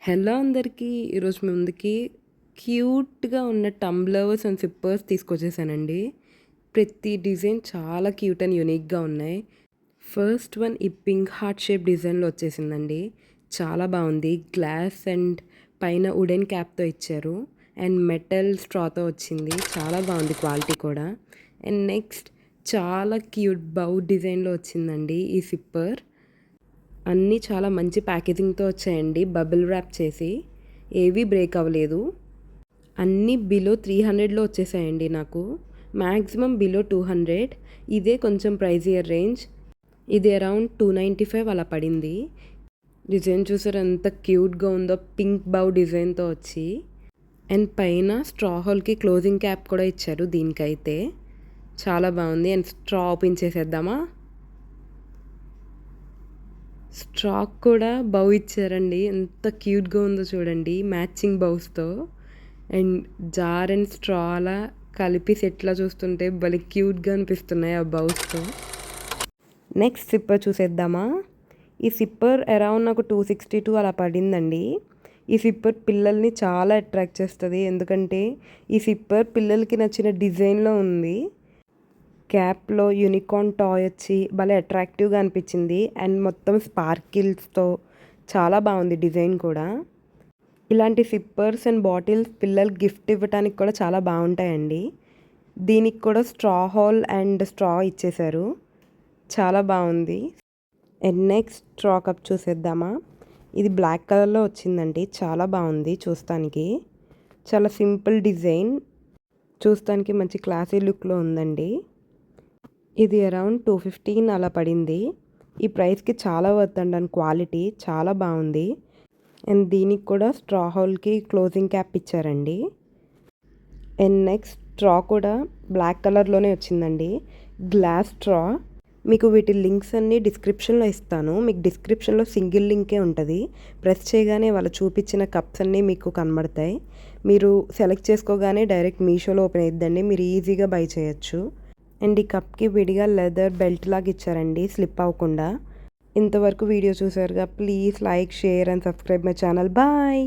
Hello అందరికీ! ఈరోజు మీ ముందుకి క్యూట్‌గా ఉన్న టంబ్లర్స్ అండ్ సిప్పర్స్ తీసుకొచ్చేసానండి. ప్రతి డిజైన్ చాలా క్యూట్ అండ్ యూనిక్‌గా ఉన్నాయి. ఫస్ట్ వన్ ఈ పింక్ హార్ట్ షేప్ డిజైన్‌లో వచ్చేసిందండి. చాలా బాగుంది. గ్లాస్ అండ్ పైన వుడెన్ క్యాప్‌తో ఇచ్చారు. అండ్ మెటల్ స్ట్రాతో వచ్చింది. చాలా బాగుంది క్వాలిటీ కూడా. అండ్ నెక్స్ట్ చాలా క్యూట్ బౌ డిజైన్‌లో వచ్చిందండి ఈ సిప్పర్. అన్నీ చాలా మంచి ప్యాకేజింగ్‌తో వచ్చాయండి. బబుల్ ర్యాప్ చేసి. ఏవి బ్రేక్ అవ్వలేదు. అన్నీ బిలో 300లో వచ్చేసాయండి నాకు. Maximum below 200. ఇదే కొంచెం ప్రైజియర్ రేంజ్. ఇది అరౌండ్ 295 అలా పడింది. డిజైన్ చూసారా ఎంత క్యూట్‌గా ఉందో పింక్ బౌ డిజైన్‌తో వచ్చి. అండ్ పైన స్ట్రా హోల్‌కి క్లోజింగ్ క్యాప్ కూడా ఇచ్చారు దీనికైతే. చాలా బాగుంది. అండ్ స్ట్రా ఓపెన్ చేసేద్దామా? స్ట్రాక్ కూడా బౌ ఇచ్చారండి. ఎంత క్యూట్‌గా ఉందో చూడండి మ్యాచింగ్ బౌస్‌తో. అండ్ జార్ అండ్ స్ట్రా అలా కలిపి సెట్‌లా చూస్తుంటే భలే క్యూట్‌గా అనిపిస్తున్నాయి ఆ బౌస్‌తో. నెక్స్ట్ సిప్పర్ చూసేద్దామా? ఈ సిప్పర్ అరౌండ్ నాకు 262 అలా పడిందండి. ఈ సిప్పర్ పిల్లల్ని చాలా అట్రాక్ట్ చేస్తుంది. ఎందుకంటే ఈ సిప్పర్ పిల్లలకి నచ్చిన డిజైన్‌లో ఉంది. క్యాప్‌లో యూనికార్న్ టాయ్ వచ్చి భలే అట్రాక్టివ్‌గా అనిపించింది. అండ్ మొత్తం స్పార్కిల్స్‌తో చాలా బాగుంది డిజైన్ కూడా. ఇలాంటి సిప్పర్స్ అండ్ బాటిల్స్ పిల్లలకి గిఫ్ట్ ఇవ్వడానికి కూడా చాలా బాగుంటాయండి. దీనికి కూడా స్ట్రా హోల్ అండ్ స్ట్రా ఇచ్చేశారు. చాలా బాగుంది. అండ్ నెక్స్ట్ స్ట్రా కప్ చూసేద్దామా? ఇది బ్లాక్ కలర్లో వచ్చిందండి. చాలా బాగుంది చూస్తానికి. చాలా సింపుల్ డిజైన్. చూస్తానికి మంచి క్లాసీ లుక్లో ఉందండి. ఇది అరౌండ్ 215 అలా పడింది. ఈ ప్రైస్కి చాలా వర్త్ అండి. క్వాలిటీ చాలా బాగుంది. అండ్ దీనికి కూడా స్ట్రా హోల్కి క్లోజింగ్ క్యాప్ ఇచ్చారండి. అండ్ నెక్స్ట్ స్ట్రా కూడా బ్లాక్ కలర్లోనే వచ్చిందండి. Glass straw. మీకు వీటి లింక్స్ అన్నీ డిస్క్రిప్షన్లో ఇస్తాను. మీకు డిస్క్రిప్షన్లో సింగిల్ లింకే ఉంటుంది. ప్రెస్ చేయగానే వాళ్ళు చూపించిన కప్స్ అన్నీ మీకు కనబడతాయి. మీరు సెలెక్ట్ చేసుకోగానే డైరెక్ట్ మీషోలో ఓపెన్ అయిద్దండి. మీరు ఈజీగా బై చేయొచ్చు. అండ్ ఈ కప్కి విడిగా లెదర్ బెల్ట్ లాగా ఇచ్చారండి స్లిప్ అవ్వకుండా. ఇంతవరకు వీడియో చూసారుగా. Please like, share and subscribe my channel. Bye.